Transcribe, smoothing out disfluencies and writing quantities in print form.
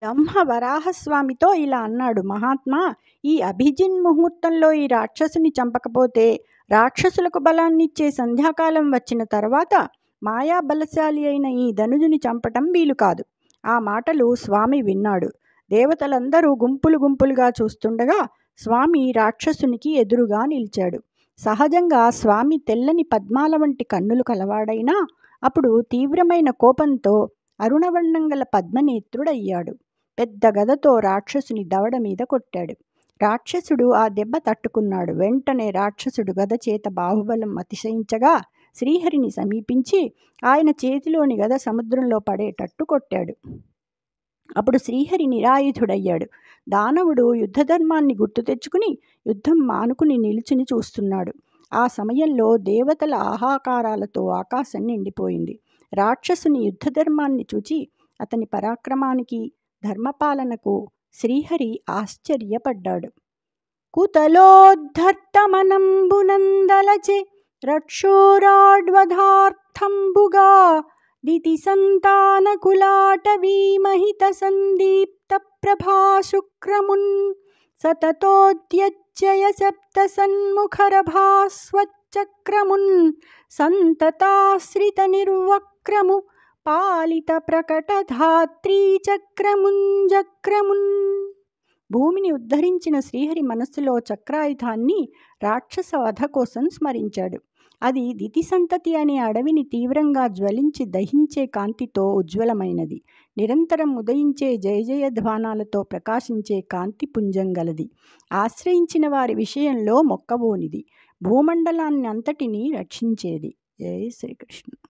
బ్రహ్మ వరాహస్వామితో ఇలా అన్నాడు: మహాత్మా, ఈ అభిజిన్ ముహూర్తంలో ఈ రాక్షసుని చంపకపోతే రాక్షసులకు బలాన్నిచ్చే సంధ్యాకాలం వచ్చిన తర్వాత మాయా బలశాలి అయిన ఈ ధనుజుని చంపటం వీలు కాదు. ఆ మాటలు స్వామి విన్నాడు. దేవతలందరూ గుంపులు గుంపులుగా చూస్తుండగా స్వామి రాక్షసునికి ఎదురుగా నిలిచాడు. సహజంగా స్వామి తెల్లని పద్మాల వంటి కన్నులు కలవాడైనా అప్పుడు తీవ్రమైన కోపంతో అరుణవర్ణం గల పద్మనేత్రుడయ్యాడు. పెద్ద గదతో రాక్షసుని దవడ మీద కొట్టాడు. రాక్షసుడు ఆ దెబ్బ తట్టుకున్నాడు. వెంటనే రాక్షసుడు గద చేత బాహుబలం అతిశయించగా శ్రీహరిని సమీపించి ఆయన చేతిలోని గద సముద్రంలో పడేటట్టు కొట్టాడు. అప్పుడు శ్రీహరి నిరాయుధుడయ్యాడు. దానవుడు యుద్ధధర్మాన్ని గుర్తు తెచ్చుకుని యుద్ధం మానుకుని నిలుచుని చూస్తున్నాడు. ఆ సమయంలో దేవతల ఆహాకారాలతో ఆకాశం నిండిపోయింది. రాక్షసుని యుద్ధధర్మాన్ని చూచి అతని పరాక్రమానికి, ధర్మపాలనకు శ్రీహరి ఆశ్చర్యపడ్డాడు. కుతలోద్ధర్తమనంబునందలచే రక్షోరాడ్వధార్థంబుగా దితి సంతానకులాటవీమహిత సందీప్త ప్రభాశుక్రమున్ సతతోద్యజ్జయ సప్త సన్ముఖరభాస్వచ్చక్రమున్ సంతతాశ్రిత నిర్వక్రము పాలిత ప్రకట ధాత్రీచక్రముంజక్రమున్. భూమిని ఉద్ధరించిన శ్రీహరి మనస్సులో చక్రాయుధాన్ని రాక్షస వధ కోసం స్మరించాడు. అది దితి సంతతి అనే అడవిని తీవ్రంగా జ్వలించి దహించే కాంతితో ఉజ్వలమైనది. నిరంతరం ఉదయించే జయ జయ ధ్వానాలతో ప్రకాశించే కాంతి పుంజం గలది. ఆశ్రయించిన వారి విషయంలో మొక్కబోనిది. భూమండలాన్ని అంతటినీ రక్షించేది. జై శ్రీకృష్ణ.